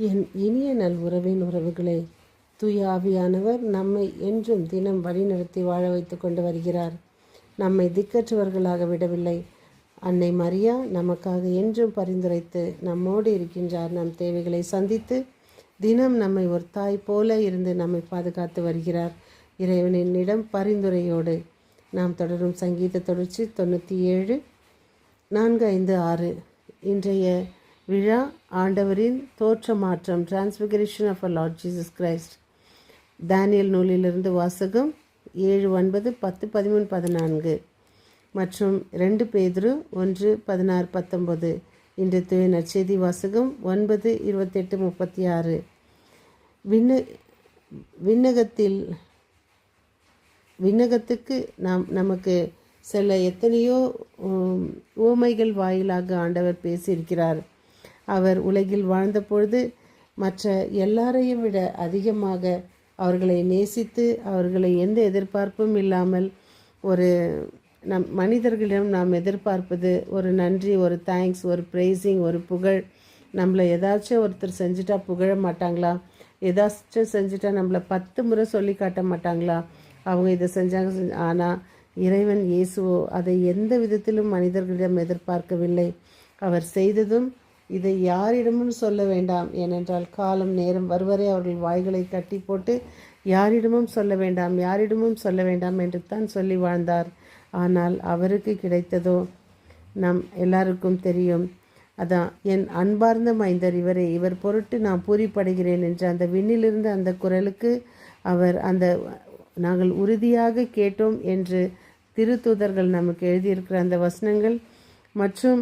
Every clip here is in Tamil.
என் இனிய நல் உறவின் உறவுகளே, தூய ஆவியானவர் நம்மை என்றும் தினம் வழிநடத்தி வாழ வைத்து கொண்டு வருகிறார். நம்மை திக்கற்றவர்களாக விடவில்லை. அன்னை மரியா நமக்காக என்றும் பரிந்துரைத்து நம்மோடு இருக்கின்றார். நம் தேவைகளை சந்தித்து தினம் நம்மை ஒரு தாய் போல இருந்து நம்மை பாதுகாத்து வருகிறார். இறைவனிடம் பரிந்துரையோடு நாம் தொடரும் சங்கீத தொடர்ச்சி 97 4, 5, 6. இன்றைய விழா ஆண்டவரின் தோற்ற மாற்றம், transfiguration of our Lord Jesus Christ. தானியல் நூலிலிருந்து வாசகம் 7, 9, 10, 13, 14 மற்றும் 2 பேதுரு 1, 16, 19. இன்று தூய நற்செய்தி வாசகம் 9, 28, 36. விண்ணகத்துக்கு நமக்கு சில எத்தனையோ உவமைகள் வாயிலாக ஆண்டவர் பேசியிருக்கிறார். அவர் உலகில் வாழ்ந்த பொழுது மற்ற எல்லாரையும் விட அதிகமாக அவர்களை நேசித்து அவர்களை எந்த எதிர்பார்ப்பும் இல்லாமல் மனிதர்களிடம் நாம் எதிர்பார்ப்பது ஒரு நன்றி, ஒரு தேங்க்ஸ், ஒரு ப்ரைஸிங், ஒரு புகழ். நம்மளை ஏதாச்சும் ஒருத்தர் செஞ்சுட்டா புகழ மாட்டாங்களா? ஏதாச்சும் செஞ்சுட்டா நம்மளை 10 முறை சொல்லி காட்ட மாட்டாங்களா? அவங்க இதை செஞ்சாங்க. ஆனால் இறைவன் இயேசுவோ அதை எந்த விதத்திலும் மனிதர்களிடம் எதிர்பார்க்கவில்லை. அவர் செய்ததும் இதை யாரிடமும் சொல்ல வேண்டாம், ஏனென்றால் காலம் நேரம் வருவரை அவர்கள் வாய்களை கட்டி போட்டு யாரிடமும் சொல்ல வேண்டாம் என்று தான் சொல்லி வாழ்ந்தார். ஆனால் அவருக்கு கிடைத்ததோ நம் எல்லாருக்கும் தெரியும். அதான், என் அன்பார்ந்த மைந்தர் இவரே, இவர் பொருட்டு நான் பூரிப்படைகிறேன் என்ற அந்த விண்ணிலிருந்து அந்த குரலுக்கு அவர் நாங்கள் உறுதியாக கேட்டோம் என்று திருத்தூதர்கள் நமக்கு எழுதியிருக்கிற அந்த வசனங்கள் மற்றும்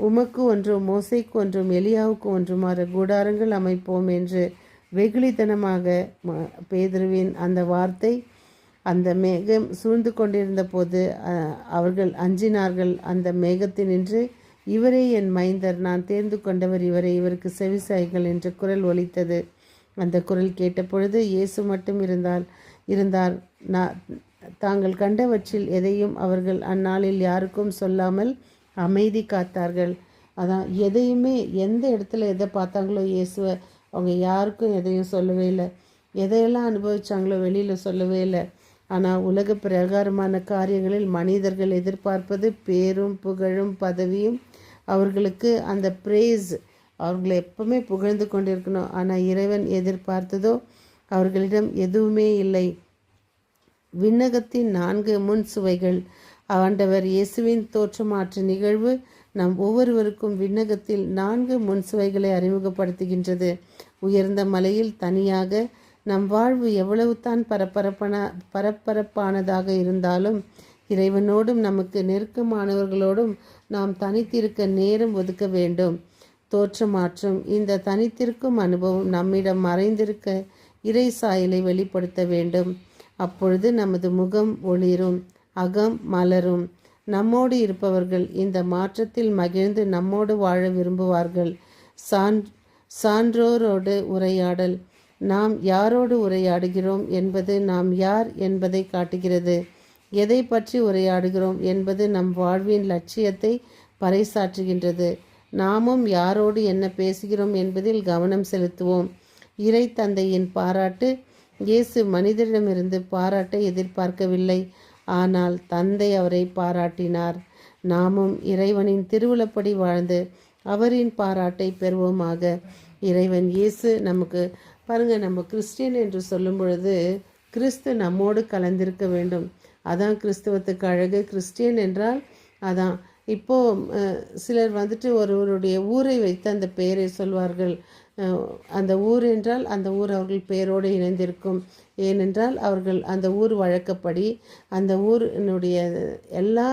உமக்கு ஒன்றும் மோசைக்கு ஒன்றும் எலியாவுக்கு ஒன்றுமாறு கூடாரங்கள் அமைப்போம் என்று வெகுளித்தனமாக பேதுருவின் அந்த வார்த்தை அந்த மேகம் சூழ்ந்து கொண்டிருந்த போது அவர்கள் அஞ்சினார்கள். அந்த மேகத்தினின்று இவரே என் மைந்தர், நான் தேர்ந்து கொண்டவர் இவரே, இவருக்கு செவிசாய்கள் என்ற குரல் ஒலித்தது. அந்த குரல் கேட்ட பொழுது இயேசு மட்டும் இருந்தார். தாங்கள் கண்டவற்றில் எதையும் அவர்கள் அந்நாளில் யாருக்கும் சொல்லாமல் அமைதி காத்தார்கள். அதான், எதையுமே எந்த இடத்துல எதை பார்த்தாங்களோ இயேசுவை அவங்க யாருக்கும் எதையும் சொல்லவே இல்லை. எதையெல்லாம் அனுபவித்தாங்களோ வெளியில் சொல்லவே இல்லை. ஆனால் உலக பிரகாரமான காரியங்களில் மனிதர்கள் எதிர்பார்ப்பது பேரும் புகழும் பதவியும். அவர்களுக்கு அந்த பிரேஸ், அவர்களை எப்பவுமே புகழ்ந்து கொண்டிருக்கணும். ஆனால் இறைவன் எதிர்பார்த்ததோ அவர்களிடம் எதுவுமே இல்லை. விண்ணகத்தின் 4 முன் சுவைகள். ஆண்டவர் இயேசுவின் தோற்றமாற்று நிகழ்வு நம் ஒவ்வொருவருக்கும் விண்ணகத்தில் 4 முன் சுவைகளை அறிமுகப்படுத்துகின்றது. உயர்ந்த மலையில் தனியாக நம் வாழ்வு எவ்வளவு தான் பரபரப்பானதாக இருந்தாலும் இறைவனோடும் நமக்கு நெருக்கமானவர்களோடும் நாம் தனித்திருக்க நேரம் ஒதுக்க வேண்டும். தோற்றமாற்றும் இந்த தனித்திருக்கும் அனுபவம் நம்மிடம் மறைந்திருக்க இறை சாயலை வெளிப்படுத்த வேண்டும். அப்பொழுது நமது முகம் ஒளிரும், அகம் மலரும். நம்மோடு இருப்பவர்கள் இந்த மாற்றத்தில் மகிழ்ந்து நம்மோடு வாழ விரும்புவார்கள். சான்றோரோடு உரையாடல். நாம் யாரோடு உரையாடுகிறோம் என்பது நாம் யார் என்பதை காட்டுகிறது. எதை பற்றி உரையாடுகிறோம் என்பது நம் வாழ்வின் லட்சியத்தை பறைசாற்றுகின்றது. நாமும் யாரோடு என்ன பேசுகிறோம் என்பதில் கவனம் செலுத்துவோம். இறை தந்தையின் பாராட்டு. இயேசு மனிதரிடமிருந்து பாராட்டை எதிர்பார்க்கவில்லை, ஆனால் தந்தை அவரை பாராட்டினார். நாமும் இறைவனின் திருவுளப்படி வாழ்ந்து அவரின் பாராட்டை பெறுவோமாக. இறைவன் இயேசு நமக்கு பாருங்கள், நம்ம கிறிஸ்டியன் என்று சொல்லும் பொழுது கிறிஸ்து நம்மோடு கலந்திருக்க வேண்டும். அதான் கிறிஸ்துவத்துக்கு அழகு. கிறிஸ்டியன் என்றால் அதான். இப்போது சிலர் ஒருவருடைய ஊரை வைத்து அந்த பெயரை சொல்வார்கள். அந்த ஊர் என்றால் அந்த ஊர் அவர்கள் பெயரோடு இணைந்திருக்கும். ஏனென்றால் அவர்கள் அந்த ஊர் வழக்கப்படி அந்த ஊரினுடைய எல்லா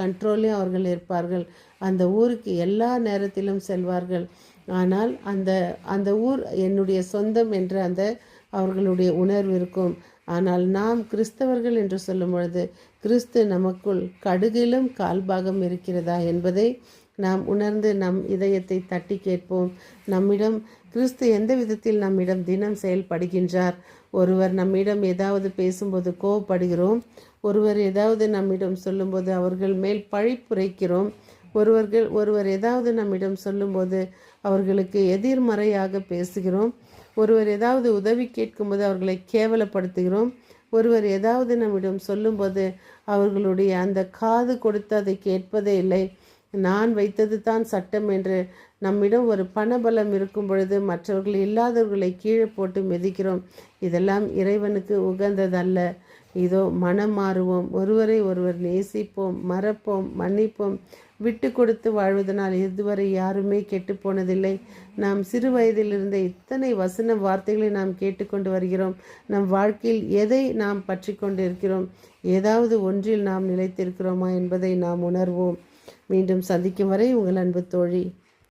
கண்ட்ரோலையும் அவர்கள் இருப்பார்கள். அந்த ஊருக்கு எல்லா நேரத்திலும் செல்வார்கள். ஆனால் அந்த ஊர் என்னுடைய சொந்தம் என்ற அவர்களுடைய உணர்வு இருக்கும். ஆனால் நாம் கிறிஸ்தவர்கள் என்று சொல்லும் பொழுது கிறிஸ்து நமக்குள் கடுகிலும் கால்பாகம் இருக்கிறதா என்பதை நாம் உணர்ந்து நம் இதயத்தை தட்டி கேட்போம். நம்மிடம் கிறிஸ்து எந்த விதத்தில் நம்மிடம் தினம் செயல்படுகின்றார்? ஒருவர் நம்மிடம் ஏதாவது பேசும்போது கோவப்படுகிறோம். ஒருவர் ஏதாவது நம்மிடம் சொல்லும்போது அவர்கள் மேல் பழி புரைக்கிறோம். ஒருவர் ஏதாவது நம்மிடம் சொல்லும்போது அவர்களுக்கு எதிர்மறையாக பேசுகிறோம். ஒருவர் ஏதாவது உதவி கேட்கும்போது அவர்களை கேவலப்படுத்துகிறோம். ஒருவர் ஏதாவது நம்மிடம் சொல்லும்போது அவர்களுடைய அந்த காது கொடுத்து அதை கேட்பதே இல்லை. நான் வைத்தது தான் சட்டம் என்று நம்மிடம் ஒரு பணபலம் இருக்கும் பொழுது மற்றவர்கள் இல்லாதவர்களை கீழே போட்டு மிதிக்கிறோம். இதெல்லாம் இறைவனுக்கு உகந்ததல்ல. இதோ மனம் மாறுவோம், ஒருவரை ஒருவர் நேசிப்போம், மறப்போம், மன்னிப்போம். விட்டு கொடுத்து வாழ்வதனால் இதுவரை யாருமே கெட்டு போனதில்லை. நாம் சிறு வயதில் இருந்த இத்தனை வசன வார்த்தைகளை நாம் கேட்டுக்கொண்டு வருகிறோம். நம் வாழ்க்கையில் எதை நாம் பற்றி கொண்டிருக்கிறோம், ஏதாவது ஒன்றில் நாம் நிலைத்திருக்கிறோமா என்பதை நாம் உணர்வோம். மீண்டும் சந்திக்கும் வரை உங்கள் அன்பு தோழி.